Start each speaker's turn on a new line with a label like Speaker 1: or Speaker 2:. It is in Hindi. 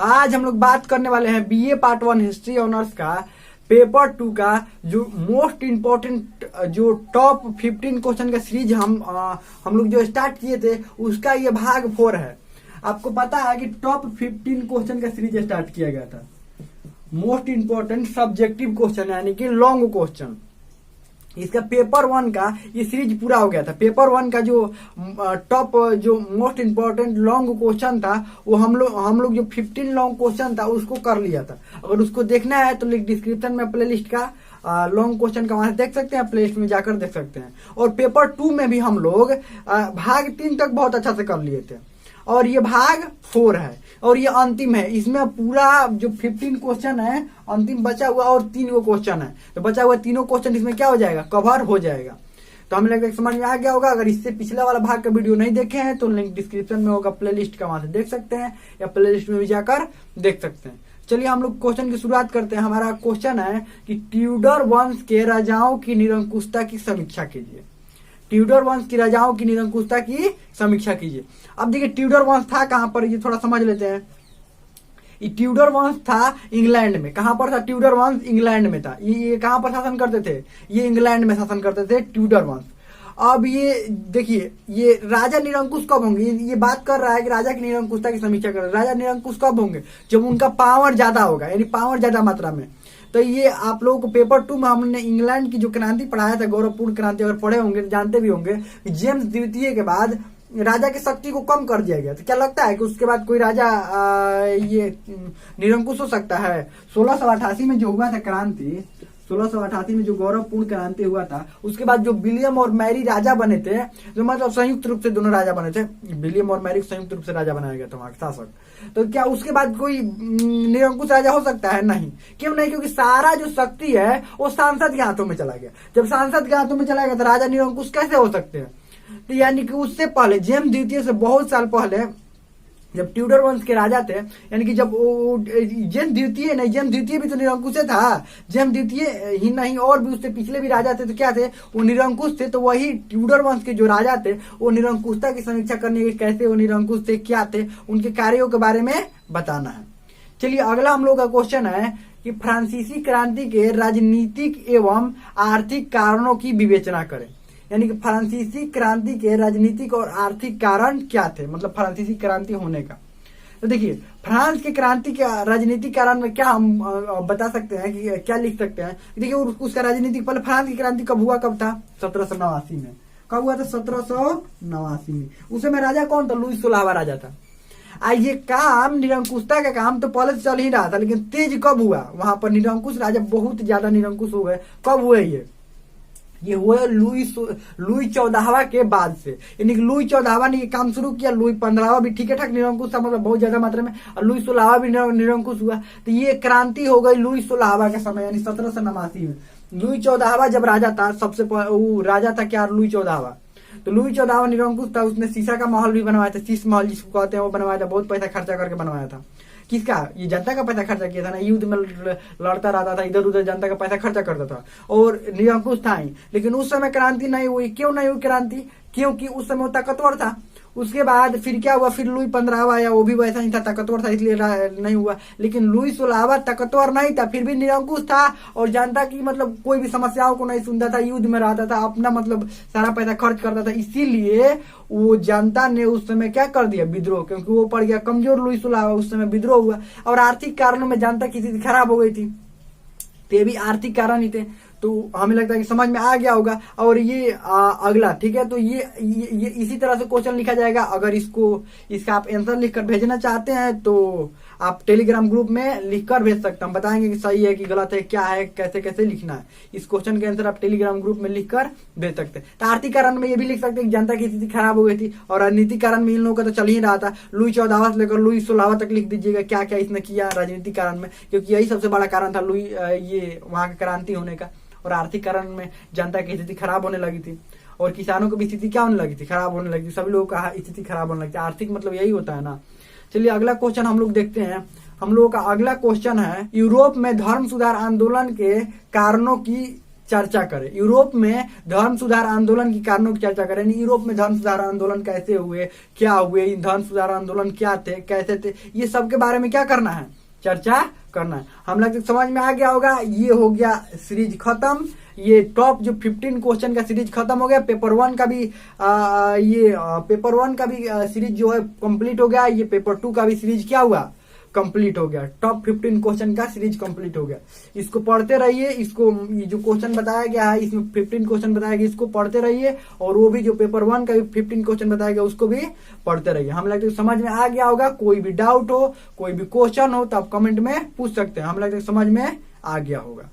Speaker 1: आज हम लोग बात करने वाले हैं बीए पार्ट 1 हिस्ट्री ऑनर्स का पेपर 2 का जो मोस्ट इम्पोर्टेंट जो टॉप 15 क्वेश्चन का सीरीज हम लोग जो स्टार्ट किए थे उसका ये भाग 4 है। आपको पता है कि टॉप 15 क्वेश्चन का सीरीज स्टार्ट किया गया था। मोस्ट इम्पोर्टेंट सब्जेक्टिव क्वेश्चन यानी कि लॉन्ग क्वेश्चन, इसका पेपर 1 का ये सीरीज पूरा हो गया था। पेपर 1 का जो टॉप जो मोस्ट इम्पोर्टेंट लॉन्ग क्वेश्चन था वो हम लोग जो 15 लॉन्ग क्वेश्चन था उसको कर लिया था। अगर उसको देखना है तो लिंक डिस्क्रिप्शन में प्लेलिस्ट का लॉन्ग क्वेश्चन का वहां से देख सकते हैं, प्लेलिस्ट में जाकर देख सकते हैं। और पेपर 2 में भी हम लोग भाग 3 तक बहुत अच्छा से कर लिए थे और ये भाग 4 है और ये अंतिम है। इसमें पूरा जो 15 क्वेश्चन है अंतिम बचा हुआ और 3 क्वेश्चन है, तो बचा हुआ 3 क्वेश्चन इसमें क्या हो जाएगा, कवर हो जाएगा। तो हमें लगता है समझ में आ गया होगा। अगर इससे पिछले वाला भाग का वीडियो नहीं देखे हैं तो लिंक डिस्क्रिप्शन में होगा, प्लेलिस्ट का वहां से देख सकते हैं या प्लेलिस्ट में भी जाकर देख सकते हैं। चलिए हम लोग क्वेश्चन की शुरुआत करते हैं। हमारा क्वेश्चन है कि ट्यूडर वंश के राजाओं की निरंकुशता की समीक्षा कीजिए। ट्यूडर वंश की राजाओं की निरंकुशता की समीक्षा कीजिए। अब देखिए ट्यूडर वंश था कहां पर, ये थोड़ा समझ लेते हैं। ये ट्यूडर वंश था इंग्लैंड में। कहां पर था ट्यूडर वंश? इंग्लैंड में था। ये कहां पर शासन करते थे? ये इंग्लैंड में शासन करते थे ट्यूडर वंश। अब ये देखिए ये राजा निरंकुश कब होंगे, ये बात कर रहा है कि राजा की निरंकुशता की समीक्षा कर रहा है। राजा निरंकुश कब होंगे? जब उनका पावर ज्यादा होगा, यानी पावर ज्यादा मात्रा में। तो ये आप लोगों को पेपर 2 में हमने इंग्लैंड की जो क्रांति पढ़ाया था, गौरवपूर्ण क्रांति, अगर पढ़े होंगे जानते भी होंगे कि जेम्स द्वितीय के बाद राजा की शक्ति को कम कर दिया गया। तो क्या लगता है कि उसके बाद कोई राजा ये निरंकुश हो सकता है? 1688 में जो हुआ था क्रांति, 1688 में जो गौरवपूर्ण क्रांति हुआ था, उसके बाद जो विलियम और मैरी राजा बने थे, जो मतलब संयुक्त रूप से दोनों राजा बने थे, विलियम और मैरी संयुक्त रूप से राजा बनाया गया था वहां के शासक। तो क्या उसके बाद कोई निरंकुश राजा हो सकता है? नहीं। क्यों नहीं? क्योंकि सारा जो शक्ति है वो सांसद के हाथों में चला गया। जब सांसद के हाथों में चला गया तो राजा निरंकुश कैसे हो सकते हैं? तो यानी कि उससे पहले जेम्स द्वितीय से बहुत साल पहले जब ट्यूडर वंश के राजा थे, यानी कि जब जेम्स द्वितीय नहीं, जेम्स द्वितीय भी तो निरंकुश था। जेम्स द्वितीय ही नहीं और भी उससे पिछले भी राजा थे, तो क्या थे? वो निरंकुश थे। तो वही ट्यूडर वंश के जो राजा थे वो निरंकुशता की समीक्षा करने के कैसे वो निरंकुश थे, क्या थे, उनके कार्यों के बारे में बताना है। चलिए अगला हम लोग का क्वेश्चन है कि फ्रांसीसी क्रांति के राजनीतिक एवं आर्थिक कारणों की विवेचना करें। यानी कि फ्रांसीसी क्रांति के राजनीतिक और आर्थिक कारण क्या थे, मतलब फ्रांसीसी क्रांति होने का। तो देखिए फ्रांस की क्रांति के राजनीतिक कारण में क्या हम बता सकते हैं कि क्या लिख सकते हैं। देखिए उसका राजनीतिक, पहले फ्रांस की क्रांति कब हुआ, कब था? 1789 में। कब हुआ था? 1789 में। उस समय राजा कौन था? लुई 16वां राजा था। ये काम निरंकुशता का काम तो पहले से चल ही रहा था, लेकिन तेज कब हुआ वहां पर? निरंकुश राजा बहुत ज्यादा निरंकुश हो गए। कब हुए ये हुए लुई 14वां के बाद से। यानी कि लुई 14वां ने ये काम शुरू किया। लुई 15वां भी ठीक ठाक निरंकुश था, मतलब बहुत ज्यादा मात्रा में, और लुई 16वां भी निरंकुश हुआ। तो ये क्रांति हो गई लुई 16वां के समय, यानी 1789 में। लुई 14वां जब राजा था, सबसे वो राजा था क्या? लुई 14वां। तो लुई 14वां निरंकुश था। उसने शीशा का महल भी बनवाया था, शीश महल जिसको कहते हैं वो बनवाया था। बहुत पैसा खर्चा करके बनवाया था। किसका? ये जनता का पैसा खर्चा किया था ना। युद्ध में लड़ता रहता था, इधर उधर जनता का पैसा खर्चा करता था और निरंकुश था ही। लेकिन उस समय क्रांति नहीं हुई। क्यों नहीं हुई क्रांति? क्योंकि उस समय वो ताकतवर था। उसके बाद फिर क्या हुआ? फिर लुई 15वां आया, वो भी वैसा ही था, ताकतवर था, इसलिए नहीं हुआ। लेकिन लुई 16वां ताकतवर नहीं था, फिर भी निरंकुश था और जनता की मतलब कोई भी समस्याओं को नहीं सुनता था, युद्ध में रहता था, अपना मतलब सारा पैसा खर्च करता था। इसीलिए वो जनता ने उस समय क्या कर दिया? विद्रोह। क्योंकि वो पड़ गया कमजोर लुई 16वां, उस समय विद्रोह हुआ। और आर्थिक कारणों में जनता की स्थिति खराब हो गई थी, तो ये भी आर्थिक कारण ही थे। तो हमें लगता है कि समझ में आ गया होगा। और ये अगला, ठीक है, तो ये इसी तरह से क्वेश्चन लिखा जाएगा। अगर इसका आप आंसर लिखकर भेजना चाहते हैं तो आप टेलीग्राम ग्रुप में लिखकर भेज सकते हैं। हम बताएंगे कि सही है कि गलत है, क्या है, कैसे कैसे लिखना है। इस क्वेश्चन के आंसर आप टेलीग्राम ग्रुप में लिखकर भेज सकते हैं। तो आर्थिक कारण में ये भी लिख सकते हैं कि जनता की स्थिति खराब हो गई थी। और राजनीतिक कारण में इन लोगों का तो चल ही रहा था। लुई 14वां से लेकर लुई 16वां तक लिख दीजिएगा क्या क्या इसने किया राजनीतिक कारण में, क्योंकि यही सबसे बड़ा कारण था लुई ये वहां का क्रांति होने का। और आर्थिक कारण में जनता की स्थिति खराब होने लगी थी और किसानों की भी स्थिति क्या होने लगी थी? खराब होने लगी थी। सभी लोगों का स्थिति खराब होने लगी थी। आर्थिक मतलब यही होता है ना। चलिए अगला क्वेश्चन हम लोग देखते हैं। हम लोगों का अगला क्वेश्चन है यूरोप में धर्म सुधार आंदोलन के कारणों की चर्चा करें। यूरोप में धर्म सुधार आंदोलन के कारणों की चर्चा करें। यूरोप में धर्म सुधार आंदोलन कैसे हुए, क्या हुए, इन धर्म सुधार आंदोलन क्या थे, कैसे थे, ये सब के बारे में क्या करना है, चर्चा करना है। हम लोग समझ में आ गया होगा। ये हो गया सीरीज खत्म। ये टॉप जो 15 क्वेश्चन का सीरीज खत्म हो गया। पेपर वन का भी पेपर वन का भी सीरीज जो है कंप्लीट हो गया। ये पेपर 2 का भी सीरीज क्या हुआ, कंप्लीट हो गया। टॉप 15 क्वेश्चन का सीरीज कंप्लीट हो गया। इसको पढ़ते रहिए। इसको ये जो क्वेश्चन बताया गया है, इसमें 15 क्वेश्चन बताया गया, इसको पढ़ते रहिए। और वो भी जो पेपर 1 का भी 15 क्वेश्चन बताया गया, उसको भी पढ़ते रहिए। हम लगता है समझ में आ गया होगा। कोई भी डाउट हो, कोई भी क्वेश्चन हो तो आप कमेंट में पूछ सकते हैं। हम लगता है समझ में आ गया होगा।